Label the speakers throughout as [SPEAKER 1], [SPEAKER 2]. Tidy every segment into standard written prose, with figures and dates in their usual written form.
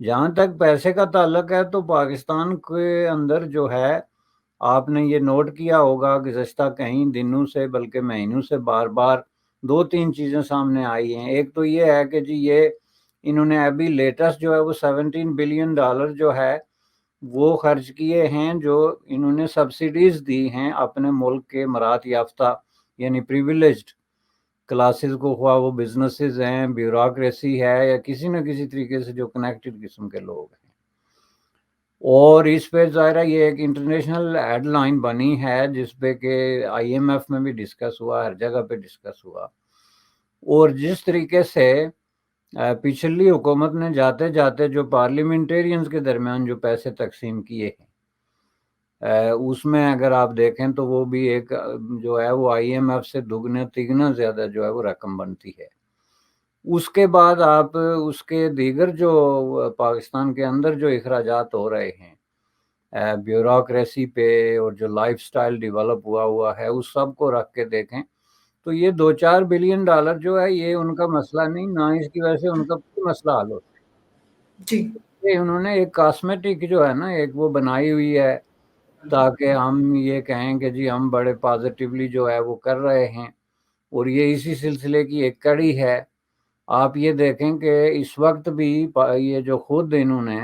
[SPEAKER 1] جہاں تک پیسے کا تعلق ہے تو پاکستان کے اندر جو ہے آپ نے یہ نوٹ کیا ہوگا گزشتہ کئی دنوں سے بلکہ مہینوں سے بار بار دو تین چیزیں سامنے آئی ہیں۔ ایک تو یہ ہے کہ جی یہ انہوں نے ابھی لیٹسٹ جو ہے وہ $17 بلین جو ہے وہ خرچ کیے ہیں، جو انہوں نے سبسڈیز دی ہیں اپنے ملک کے مرات یافتہ یعنی پریویلیجڈ کلاسز کو، خواہ وہ بزنسز ہیں، بیوروکریسی ہے، یا کسی نہ کسی طریقے سے جو کنیکٹڈ قسم کے لوگ ہیں۔ اور اس پہ ظاہرہ یہ ایک انٹرنیشنل ہیڈ لائن بنی ہے جس پہ کہ IMF میں بھی ڈسکس ہوا، ہر جگہ پہ ڈسکس ہوا، اور جس طریقے سے پچھلی حکومت نے جاتے جاتے جو پارلیمنٹیرینز کے درمیان جو پیسے تقسیم کیے ہیں اس میں اگر آپ دیکھیں تو وہ بھی ایک جو ہے وہ IMF سے دگنے تگنا زیادہ جو ہے وہ رقم بنتی ہے۔ اس کے بعد آپ اس کے دیگر جو پاکستان کے اندر جو اخراجات ہو رہے ہیں بیوروکریسی پہ اور جو لائف سٹائل ڈیولپ ہوا ہے اس سب کو رکھ کے دیکھیں تو یہ $2-4 بلین جو ہے یہ ان کا مسئلہ نہیں، نہ اس کی وجہ سے ان کا کوئی مسئلہ حل ہوتا ہے
[SPEAKER 2] جی
[SPEAKER 1] یہ انہوں نے ایک کاسمیٹک جو ہے نا ایک وہ بنائی ہوئی ہے تاکہ ہم یہ کہیں کہ جی ہم بڑے پازیٹیولی جو ہے وہ کر رہے ہیں، اور یہ اسی سلسلے کی ایک کڑی ہے۔ آپ یہ دیکھیں کہ اس وقت بھی یہ جو خود انہوں نے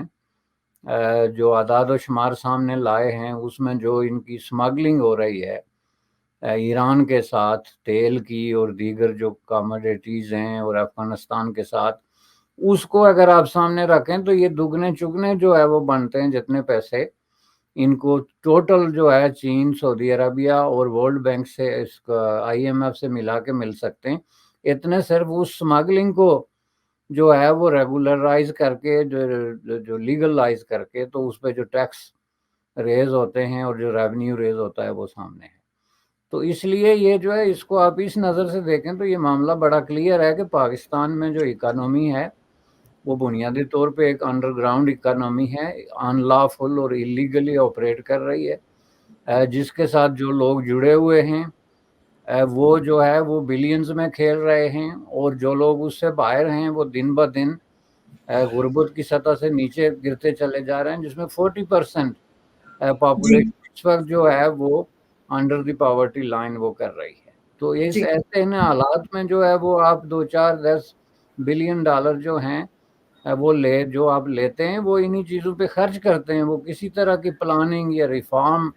[SPEAKER 1] جو اعداد و شمار سامنے لائے ہیں اس میں جو ان کی سمگلنگ ہو رہی ہے ایران کے ساتھ تیل کی اور دیگر جو کاموڈیٹیز ہیں اور افغانستان کے ساتھ، اس کو اگر آپ سامنے رکھیں تو یہ دگنے چگنے جو ہے وہ بنتے ہیں جتنے پیسے ان کو ٹوٹل جو ہے چین، سعودی عربیہ اور ورلڈ بینک سے اس کا IMF سے ملا کے مل سکتے ہیں، اتنے صرف اس سمگلنگ کو جو ہے وہ ریگولرائز کر کے جو لیگلائز کر کے تو اس پہ جو ٹیکس ریز ہوتے ہیں اور جو ریونیو ریز ہوتا ہے وہ سامنے ہے۔ تو اس لیے یہ جو ہے اس کو آپ اس نظر سے دیکھیں تو یہ معاملہ بڑا کلیئر ہے کہ پاکستان میں جو اکانومی ہے وہ بنیادی طور پہ ایک انڈر گراؤنڈ اکانومی ہے، ان لا فل اور ایلیگلی آپریٹ کر رہی ہے، جس کے ساتھ جو لوگ جڑے ہوئے ہیں وہ جو ہے وہ بلینز میں کھیل رہے ہیں، اور جو لوگ اس سے باہر ہیں وہ دن بہ دن غربت کی سطح سے نیچے گرتے چلے جا رہے ہیں، جس میں 40%
[SPEAKER 2] جی
[SPEAKER 1] پاپولیشن اس وقت جو ہے وہ انڈر دی پاورٹی لائن وہ کر رہی ہے۔ تو اس
[SPEAKER 2] جی
[SPEAKER 1] ایسے ان حالات میں جو ہے وہ آپ $2-4-10 بلین جو ہیں وہ جو آپ لیتے ہیں وہ انہی چیزوں پہ خرچ کرتے ہیں، وہ کسی طرح کی پلاننگ یا ریفارم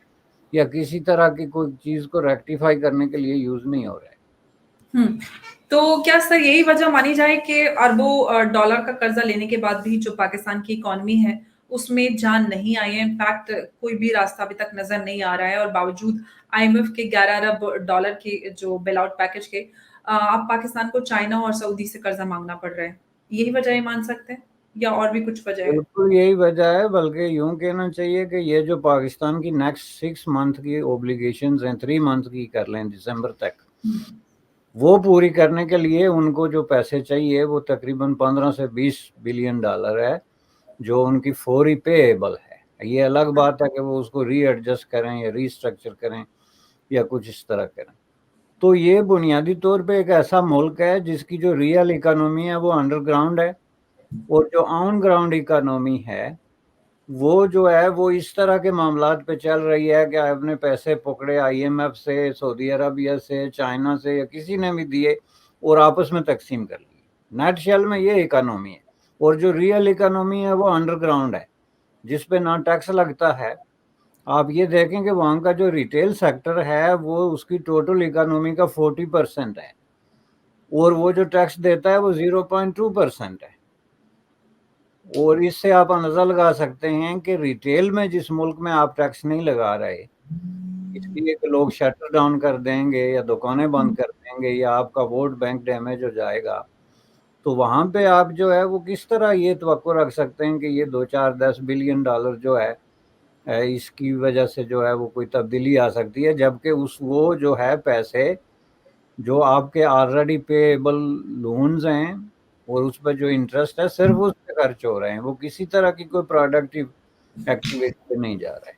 [SPEAKER 1] یا کسی طرح کی کوئی چیز کو ریکٹیفائی کرنے کے لیے یوز نہیں ہو رہے۔
[SPEAKER 2] تو کیا سر یہی وجہ مانی جائے کہ اربوں ڈالر کا قرضہ لینے کے بعد بھی جو پاکستان کی اکانومی ہے اس میں جان نہیں آئی ہے؟ انفیکٹ کوئی بھی راستہ ابھی تک نظر نہیں آ رہا ہے، اور باوجود IMF کے $11 ارب کے جو بیل آؤٹ پیکج کے اب پاکستان کو چائنا اور سعودی سے قرضہ مانگنا پڑ رہا ہے، یہی وجہ یہ مان سکتے ہیں یا اور بھی کچھ وجہ ہے؟
[SPEAKER 1] بالکل یہی وجہ ہے، بلکہ یوں کہنا چاہیے کہ یہ جو پاکستان کی نیکسٹ 6 منتھ کی اوبلیگیشنز ہیں، 3 منتھ کی کر لیں دسمبر تک، وہ پوری کرنے کے لیے ان کو جو پیسے چاہیے وہ تقریباً $15 سے $20 بلین ہے جو ان کی فوری پے ایبل ہے۔ یہ الگ بات ہے کہ وہ اس کو ری ایڈجسٹ کریں یا ری اسٹرکچر کریں یا کچھ اس طرح کریں۔ تو یہ بنیادی طور پہ ایک ایسا ملک ہے جس کی جو ریئل اکانومی ہے وہ انڈر گراؤنڈ ہے، اور جو آن گراؤنڈ اکانومی ہے وہ جو ہے وہ اس طرح کے معاملات پہ چل رہی ہے کہ آپ نے پیسے پکڑے IMF سے، سعودی عربیہ سے، چائنا سے یا کسی نے بھی دیے اور آپس میں تقسیم کر لی۔ نیٹ شیل میں یہ اکانومی ہے، اور جو ریئل اکانومی ہے وہ انڈر گراؤنڈ ہے جس پہ نہ ٹیکس لگتا ہے۔ آپ یہ دیکھیں کہ وہاں کا جو ریٹیل سیکٹر ہے وہ اس کی ٹوٹل اکانومی کا 40% ہے، اور وہ جو ٹیکس دیتا ہے وہ 0.2% ہے۔ اور اس سے آپ اندازہ لگا سکتے ہیں کہ ریٹیل میں جس ملک میں آپ ٹیکس نہیں لگا رہے، اس لیے کہ لوگ شٹر ڈاؤن کر دیں گے یا دکانیں بند کر دیں گے یا آپ کا ووٹ بینک ڈیمیج ہو جائے گا، تو وہاں پہ آپ جو ہے وہ کس طرح یہ توقع رکھ سکتے ہیں کہ یہ $2-4-10 بلین جو ہے اس کی وجہ سے جو ہے وہ کوئی تبدیلی آ سکتی ہے، جبکہ وہ جو ہے پیسے جو آپ کے آلریڈی پے ایبل لونز ہیں اور اس پہ جو انٹرسٹ ہے صرف اس پہ خرچ ہو رہے ہیں، وہ کسی طرح کی کوئی پروڈکٹیو ایکٹیویٹی پہ نہیں جا رہے۔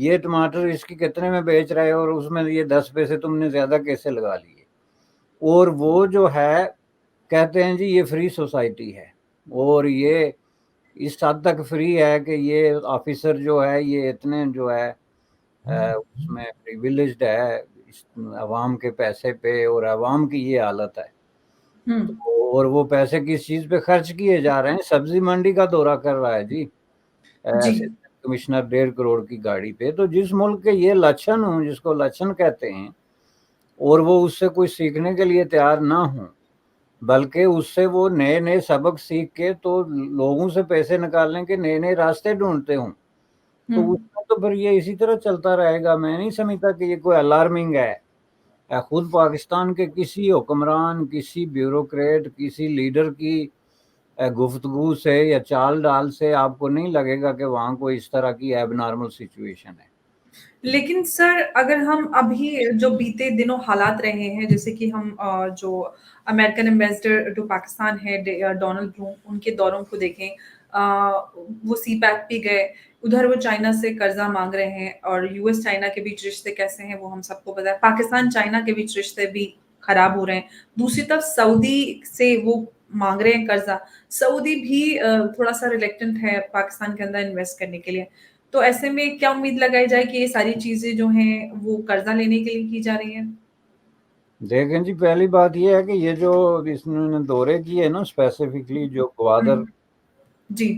[SPEAKER 1] یہ ٹماٹر اس کی کتنے میں بیچ رہے ہو اور اس میں یہ 10 پیسے تم نے زیادہ کیسے لگا لیے. اور وہ جو ہے کہتے ہیں جی یہ فری سوسائٹی ہے، اور یہ اس حد تک فری ہے کہ یہ آفیسر جو ہے یہ اتنے جو ہے اس میں پریویلیجڈ ہے عوام کے پیسے پہ، اور عوام کی یہ حالت ہے. اور وہ پیسے کس چیز پہ خرچ کیے جا رہے ہیں؟ سبزی منڈی کا دورہ کر رہا ہے جی کمشنر 1.5 کروڑ کی گاڑی پہ. تو جس ملک کے یہ لچھن ہوں، جس کو لچھن کہتے ہیں، اور وہ اس سے کوئی سیکھنے کے لیے تیار نہ ہوں، بلکہ اس سے وہ نئے نئے سبق سیکھ کے تو لوگوں سے پیسے نکالنے کے نئے نئے راستے ڈھونڈتے ہوں، تو اس میں تو پھر یہ اسی طرح چلتا رہے گا. میں نہیں سمجھتا کہ یہ کوئی الارمنگ ہے. خود پاکستان کے کسی حکمران، کسی بیوروکریٹ، کسی لیڈر کی گفتگو سے یا چال ڈال سے آپ کو نہیں لگے گا کہ وہاں کوئی اس طرح کی ایب نارمل سچویشن ہے.
[SPEAKER 2] لیکن سر اگر ہم ابھی جو بیتے دنوں حالات رہے ہیں، جیسے کہ ہم جو امریکن ایمبیسڈر ٹو پاکستان ہے ڈونلڈ ٹرمپ، ان کے دوروں کو دیکھیں، وہ سی پیک پہ گئے، ادھر وہ چائنا سے قرضہ مانگ رہے ہیں، اور یو ایس چائنا کے بیچ رشتے کیسے ہیں وہ ہم سب کو پتا ہے. پاکستان چائنا کے بیچ رشتے بھی خراب ہو رہے ہیں. دوسری طرف سعودی سے وہ مانگ رہے ہیں قرضہ. سعودی بھی تھوڑا سا ریلیکٹنٹ ہے پاکستان کے اندر انویسٹ کرنے کے لیے. تو ایسے میں کیا امید لگائی جائے کہ یہ ساری چیزیں جو ہیں وہ قرضہ لینے کے لیے کی جا رہی ہیں؟
[SPEAKER 1] دیکھیں جی، پہلی بات یہ ہے کہ یہ جو اس نے دورے کیے نا اسپیسیفکلی جو گوادر
[SPEAKER 2] جی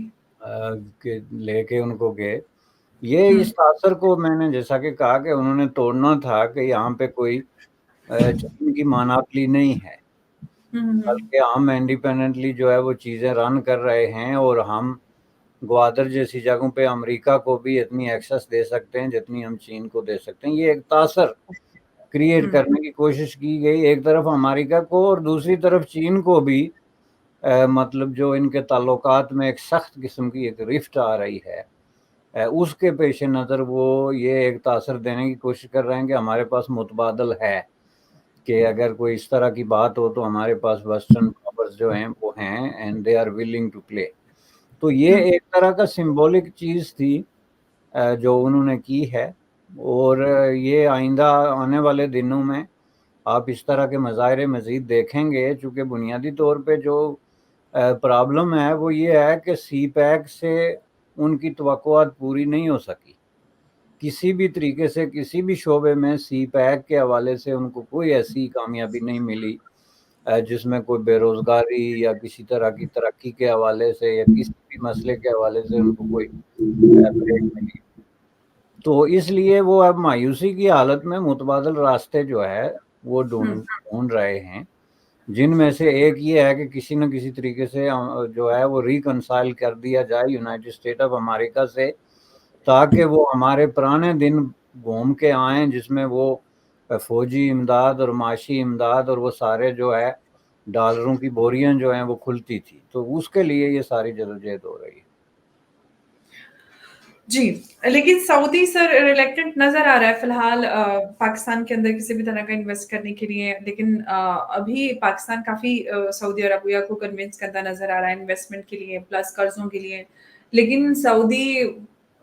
[SPEAKER 1] کے لے کے ان کو گئے، یہ اس تاثر کو میں نے جیسا کہ کہا کہ انہوں نے توڑنا تھا کہ یہاں پہ کوئی چین کی ماناپلی نہیں ہے، بلکہ ہم انڈیپینڈنٹلی جو ہے وہ چیزیں رن کر رہے ہیں، اور ہم گوادر جیسی جگہوں پہ امریکہ کو بھی اتنی ایکسس دے سکتے ہیں جتنی ہم چین کو دے سکتے ہیں. یہ ایک تاثر کریٹ کرنے کی کوشش کی گئی، ایک طرف امریکہ کو اور دوسری طرف چین کو بھی. مطلب جو ان کے تعلقات میں ایک سخت قسم کی ایک رفٹ آ رہی ہے، اس کے پیش نظر وہ یہ ایک تاثر دینے کی کوشش کر رہے ہیں کہ ہمارے پاس متبادل ہے، کہ اگر کوئی اس طرح کی بات ہو تو ہمارے پاس ویسٹرن پاورز جو ہیں وہ ہیں and they are willing to play. تو یہ ایک طرح کا سمبولک چیز تھی جو انہوں نے کی ہے، اور یہ آئندہ آنے والے دنوں میں آپ اس طرح کے مظاہرے مزید دیکھیں گے. چونکہ بنیادی طور پہ جو پرابلم ہے وہ یہ ہے کہ سی پیک سے ان کی توقعات پوری نہیں ہو سکی کسی بھی طریقے سے. کسی بھی شعبے میں سی پیک کے حوالے سے ان کو کوئی ایسی کامیابی نہیں ملی جس میں کوئی بے روزگاری یا کسی طرح کی ترقی کے حوالے سے یا کسی بھی مسئلے کے حوالے سے ان کو کوئی بریک ملی. تو اس لیے وہ اب مایوسی کی حالت میں متبادل راستے جو ہے وہ ڈھونڈ رہے ہیں، جن میں سے ایک یہ ہے کہ کسی نہ کسی طریقے سے جو ہے وہ ریکنسائل کر دیا جائے یونائٹڈ اسٹیٹ آف امریکہ سے، تاکہ وہ ہمارے پرانے دن گھوم کے آئیں جس میں وہ فوجی امداد اور معاشی امداد اور وہ سارے جو ہے ڈالروں کی بوریاں جو ہیں وہ کھلتی تھی. تو اس کے لیے یہ ساری جدوجہد ہو رہی ہے.
[SPEAKER 2] جی، لیکن سعودی سر ریلیکٹنٹ نظر آ رہا ہے فی الحال پاکستان کے اندر کسی بھی طرح کا انویسٹ کرنے کے لیے. لیکن ابھی پاکستان کافی سعودی عربیہ کو کنونس کرتا نظر آ رہا ہے انویسٹمنٹ کے لیے پلس قرضوں کے لیے. لیکن سعودی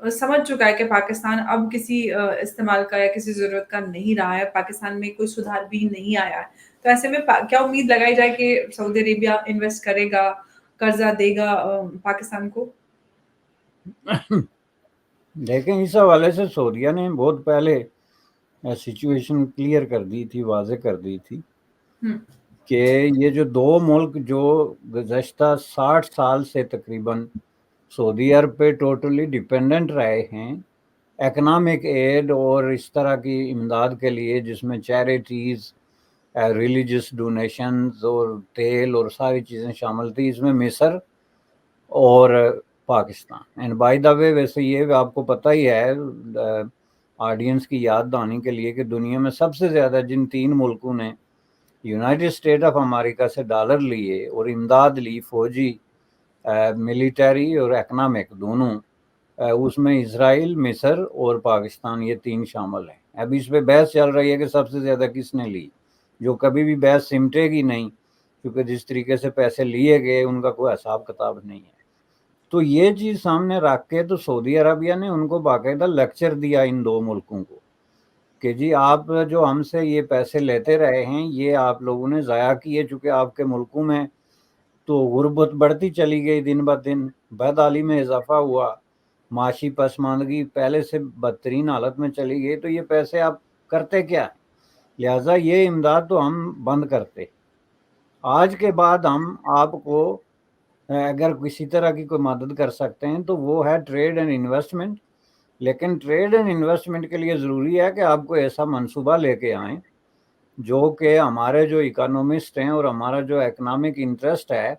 [SPEAKER 2] سمجھ چکا ہے کہ پاکستان اب کسی استعمال کا یا کسی ضرورت کا نہیں رہا ہے، پاکستان میں کوئی سدھار بھی نہیں آیا ہے. تو ایسے میں کیا امید لگائی جائے کہ سعودی عربیہ انویسٹ کرے گا، قرضہ دے گا پاکستان کو؟
[SPEAKER 1] لیکن اس حوالے سے سعودیہ نے بہت پہلے سچویشن کلیئر کر دی تھی، واضح کر دی تھی کہ یہ جو دو ملک جو گزشتہ 60 سال سے تقریباً سعودی عرب پہ ٹوٹلی ڈیپینڈنٹ رہے ہیں اکنامک ایڈ اور اس طرح کی امداد کے لیے، جس میں چیریٹیز، ریلیجس ڈونیشنز اور تیل اور ساری چیزیں شامل تھی. اس میں مصر اور پاکستان. اینڈ بائی دا وے، ویسے یہ آپ کو پتہ ہی ہے آڈینس کی یاد دہانی کے لیے کہ دنیا میں سب سے زیادہ جن 3 ملکوں نے یونائٹڈ اسٹیٹ آف امریکہ سے ڈالر لیے اور امداد لی فوجی، ملیٹری اور اکنامک دونوں، اس میں اسرائیل، مصر اور پاکستان، یہ 3 شامل ہیں. اب اس پہ بحث چل رہی ہے کہ سب سے زیادہ کس نے لی، جو کبھی بھی بحث سمٹے گی نہیں، کیونکہ جس طریقے سے پیسے لیے گئے ان کا کوئی حساب کتاب نہیں ہے. تو یہ چیز سامنے رکھ کے تو سعودی عربیہ نے ان کو باقاعدہ لیکچر دیا ان دو ملکوں کو کہ جی آپ جو ہم سے یہ پیسے لیتے رہے ہیں یہ آپ لوگوں نے ضائع کیے، چونکہ آپ کے ملکوں میں تو غربت بڑھتی چلی گئی، دن بہ دن بدحالی میں اضافہ ہوا، معاشی پسماندگی پہلے سے بدترین حالت میں چلی گئی، تو یہ پیسے آپ کرتے کیا؟ لہٰذا یہ امداد تو ہم بند کرتے۔ آج کے بعد ہم آپ کو اگر کسی طرح کی کوئی مدد کر سکتے ہیں تو وہ ہے ٹریڈ اینڈ انویسٹمنٹ، لیکن ٹریڈ اینڈ انویسٹمنٹ کے لیے ضروری ہے کہ آپ کو ایسا منصوبہ لے کے آئیں جو کہ ہمارے جو اکانومسٹ ہیں اور ہمارا جو اکنامک انٹرسٹ ہے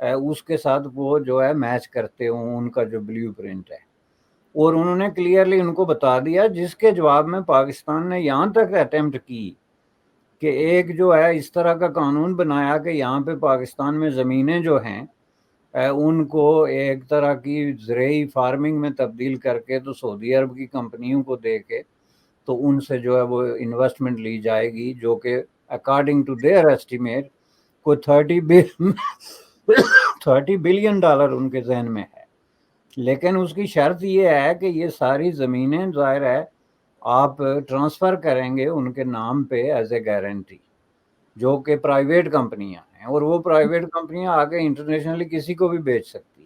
[SPEAKER 1] اس کے ساتھ وہ جو ہے میچ کرتے ہوں، ان کا جو بلیو پرنٹ ہے۔ اور انہوں نے کلیئرلی ان کو بتا دیا، جس کے جواب میں پاکستان نے یہاں تک اٹیمپٹ کی کہ ایک جو ہے اس طرح کا قانون بنایا کہ یہاں پہ پاکستان میں زمینیں جو ہیں ان کو ایک طرح کی زرعی فارمنگ میں تبدیل کر کے تو سعودی عرب کی کمپنیوں کو دے کے تو ان سے جو ہے وہ انویسٹمنٹ لی جائے گی، جو کہ اکارڈنگ ٹو دیئر ایسٹیمیٹ کوئی $30 بلین ان کے ذہن میں ہے۔ لیکن اس کی شرط یہ ہے کہ یہ ساری زمینیں ظاہر ہے آپ ٹرانسفر کریں گے ان کے نام پہ ایز اے گارنٹی، جو کہ پرائیویٹ کمپنیاں ہیں، اور وہ پرائیویٹ کمپنیاں آگے انٹرنیشنلی کسی کو بھی بیچ سکتی۔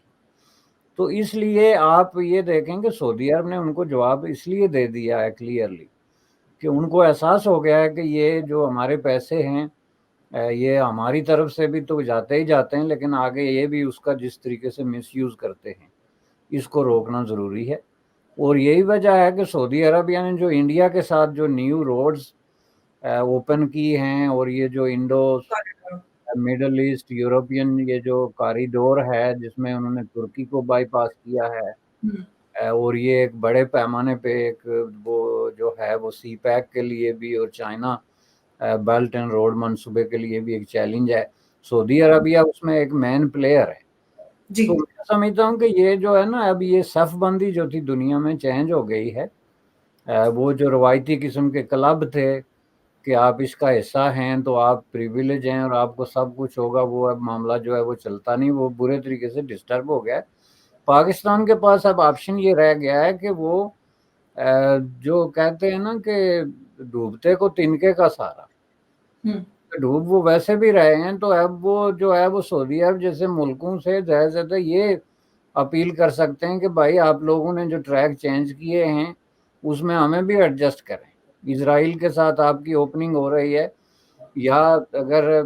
[SPEAKER 1] تو اس لیے آپ یہ دیکھیں کہ سعودی عرب نے ان کو جواب اس لیے دے دیا ہے کلیئرلی کہ ان کو احساس ہو گیا ہے کہ یہ جو ہمارے پیسے ہیں یہ ہماری طرف سے بھی تو جاتے ہی جاتے ہیں، لیکن آگے یہ بھی اس کا جس طریقے سے مس یوز کرتے ہیں اس کو روکنا ضروری ہے۔ اور یہی وجہ ہے کہ سعودی عربیہ نے جو انڈیا کے ساتھ جو نیو روڈز اوپن کی ہیں، اور یہ جو انڈو مڈل ایسٹ یورپین یہ جو کاریڈور ہے جس میں انہوں نے ترکی کو بائی پاس کیا ہے، اور یہ ایک بڑے پیمانے پہ ایک وہ جو ہے وہ سی پیک کے لیے بھی اور چائنا بیلٹ اینڈ روڈ منصوبے کے لیے بھی ایک چیلنج ہے۔ سعودی عربیہ اس میں ایک مین پلیئر ہے۔
[SPEAKER 2] جی
[SPEAKER 1] تو میں سمجھتا ہوں کہ یہ جو ہے نا اب یہ صف بندی جو تھی دنیا میں چینج ہو گئی ہے۔ وہ جو روایتی قسم کے کلب تھے کہ آپ اس کا حصہ ہیں تو آپ پریویلیج ہیں اور آپ کو سب کچھ ہوگا، وہ اب معاملہ جو ہے وہ چلتا نہیں، وہ برے طریقے سے ڈسٹرب ہو گیا ہے۔ پاکستان کے پاس اب آپشن یہ رہ گیا ہے کہ وہ جو کہتے ہیں نا کہ ڈوبتے کو تنکے کا سہارا، ڈوب وہ ویسے بھی رہے ہیں، تو اب وہ جو ہے وہ سعودی عرب جیسے ملکوں سے زیادہ زیادہ یہ اپیل کر سکتے ہیں کہ بھائی آپ لوگوں نے جو ٹریک چینج کیے ہیں اس میں ہمیں بھی ایڈجسٹ کریں۔ اسرائیل کے ساتھ آپ کی اوپننگ ہو رہی ہے، یا اگر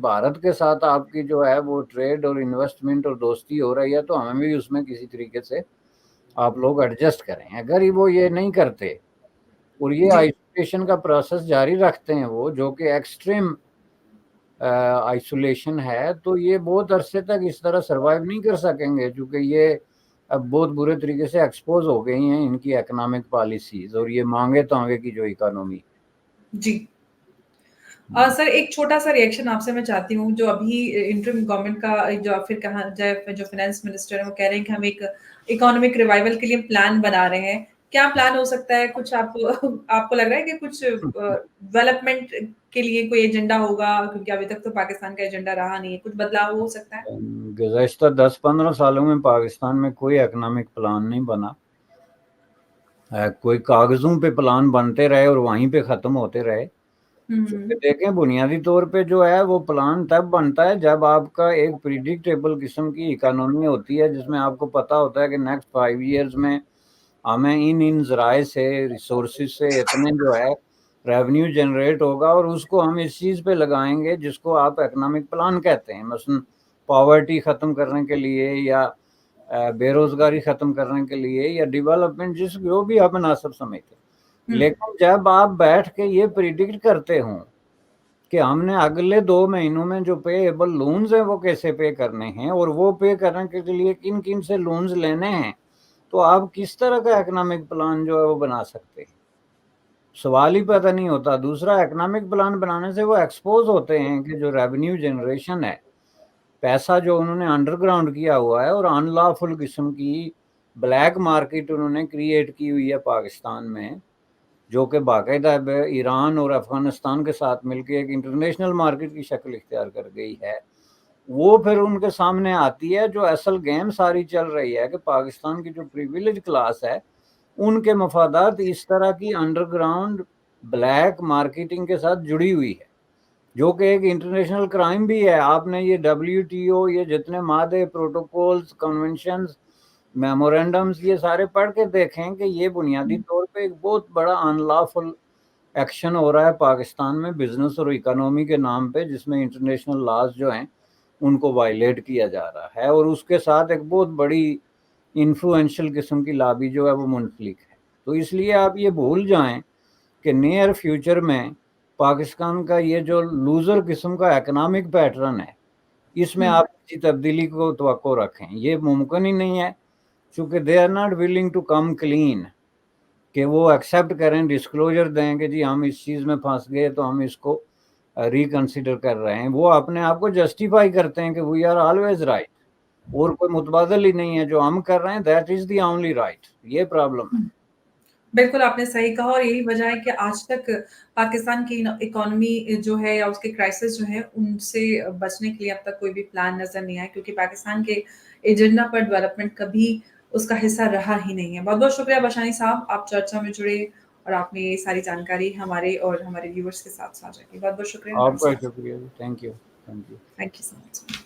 [SPEAKER 1] بھارت کے ساتھ آپ کی جو ہے وہ ٹریڈ اور انویسٹمنٹ اور دوستی ہو رہی ہے تو ہمیں بھی اس میں کسی طریقے سے آپ لوگ ایڈجسٹ کریں۔ اگر وہ یہ نہیں کرتے اور یہ
[SPEAKER 2] جی
[SPEAKER 1] آئسولیشن کا پروسیس جاری رکھتے ہیں، وہ جو کہ ایکسٹریم آئسولیشن ہے، تو یہ بہت عرصے تک اس طرح سروائیو نہیں کر سکیں گے، کیونکہ یہ اب بہت برے طریقے سے ایکسپوز ہو گئی ہیں ان کی اکنامک پالیسیز اور یہ مانگے تانگے کی جو اکانومی۔
[SPEAKER 2] جی سر ایک چھوٹا سا ریئیکشن آپ سے میں چاہتی ہوں، جو ابھی انٹرم گورنمنٹ کا جو پھر کہا جائے جو فائنانس منسٹر ہیں وہ کہہ رہے ہیں کہ ہم ایک اکانومک ریوائول کے لیے پلان بنا رہے ہیں۔ کیا پلان ہو سکتا ہے؟ کچھ آپ کو لگ رہا ہے کہ کچھ ڈیولپمنٹ کے لیے کوئی ایجنڈا ہوگا؟ کیونکہ ابھی تک تو پاکستان کا ایجنڈا رہا نہیں ہے، کچھ بدلاؤ ہو سکتا ہے؟
[SPEAKER 1] گزشتہ 10-15 سالوں میں پاکستان میں کوئی اکنامک پلان نہیں بنا، کوئی کاغذوں پہ پلان بنتے رہے اور وہیں پہ ختم ہوتے رہے۔ دیکھیں بنیادی طور پہ جو ہے وہ پلان تب بنتا ہے جب آپ کا ایک پریڈکٹیبل قسم کی اکانومی ہوتی ہے، جس میں آپ کو پتا ہوتا ہے کہ نیکسٹ 5 ایئرز میں ہمیں ان ذرائع سے ریسورسز سے اتنے جو ہے ریونیو جنریٹ ہوگا، اور اس کو ہم اس چیز پہ لگائیں گے جس کو آپ اکنامک پلان کہتے ہیں، مثلا پاورٹی ختم کرنے کے لیے یا بے روزگاری ختم کرنے کے لیے یا ڈیولپمنٹ جو بھی آپ مناسب سمجھتے ہیں۔ لیکن جب آپ بیٹھ کے یہ پریڈکٹ کرتے ہوں کہ ہم نے اگلے 2 مہینوں میں جو پے ایبل لونز ہیں وہ کیسے پے کرنے ہیں اور وہ پے کرنے کے لیے کن کن سے لونز لینے ہیں، تو آپ کس طرح کا اکنامک پلان جو ہے وہ بنا سکتے ہیں؟ سوال ہی پیدا نہیں ہوتا۔ دوسرا، اکنامک پلان بنانے سے وہ ایکسپوز ہوتے ہیں کہ جو ریونیو جنریشن ہے، پیسہ جو انہوں نے انڈر گراؤنڈ کیا ہوا ہے اور ان لافل قسم کی بلیک مارکیٹ انہوں نے کریٹ کی ہوئی ہے پاکستان میں، جو کہ باقاعدہ ایران اور افغانستان کے ساتھ مل کے ایک انٹرنیشنل مارکیٹ کی شکل اختیار کر گئی ہے۔ وہ پھر ان کے سامنے آتی ہے. جو اصل گیم ساری چل رہی ہے کہ پاکستان کی جو پریویلیج کلاس ہے ان کے مفادات اس طرح کی انڈر گراؤنڈ بلیک مارکیٹنگ کے ساتھ جڑی ہوئی ہے، جو کہ ایک انٹرنیشنل کرائم بھی ہے. آپ نے یہ WTO، یہ جتنے مادے، پروٹوکولز، کنونشنز، میمورینڈمز، یہ سارے پڑھ کے دیکھیں کہ یہ بنیادی طور پہ ایک بہت بڑا ان لافل ایکشن ہو رہا ہے پاکستان میں بزنس اور اکانومی کے نام پہ، جس میں انٹرنیشنل لاز جو ہیں ان کو وائلیٹ کیا جا رہا ہے، اور اس کے ساتھ ایک بہت بڑی انفلوئنشل قسم کی لابی جو ہے وہ منسلک ہے. تو اس لیے آپ یہ بھول جائیں کہ نیئر فیوچر میں پاکستان کا یہ جو لوزر قسم کا اکنامک پیٹرن ہے اس میں آپ کسی تبدیلی کو توقع رکھیں. یہ ممکن ہی نہیں ہے، چونکہ they are not willing to come clean, کہ وہ ایکسیپٹ کریں، ڈسکلوجر دیں کہ جی ہم اس چیز میں پھنس گئے تو ہم اس کو ریکنسیڈر کر رہے ہیں. وہ اپنے آپ کو جسٹیفائی کرتے ہیں کہ وی آر آلویز رائٹ، اور کوئی متبادل ہی نہیں ہے، جو ہم کر رہے ہیں that is the only right. یہ پرابلم ہے.
[SPEAKER 2] بالکل آپ نے صحیح کہا، اور یہی وجہ ہے کہ آج تک پاکستان کی اکانومی جو ہے یا اس کے کرائسس جو ہے ان سے بچنے کے لیے اب تک کوئی بھی پلان نظر نہیں آیا، کیونکہ پاکستان کے ایجنڈا پر ڈیولپمنٹ کبھی اس کا حصہ رہا ہی نہیں ہے. بہت بہت شکریہ بشانی صاحب، آپ چرچا میں جڑے اور آپ نے یہ ساری جانکاری ہمارے اور ہمارے ویورز کے ساتھ ساجھا کی. بہت بہت شکریہ.
[SPEAKER 1] آپ کا شکریہ. Thank you.
[SPEAKER 2] Thank you so much.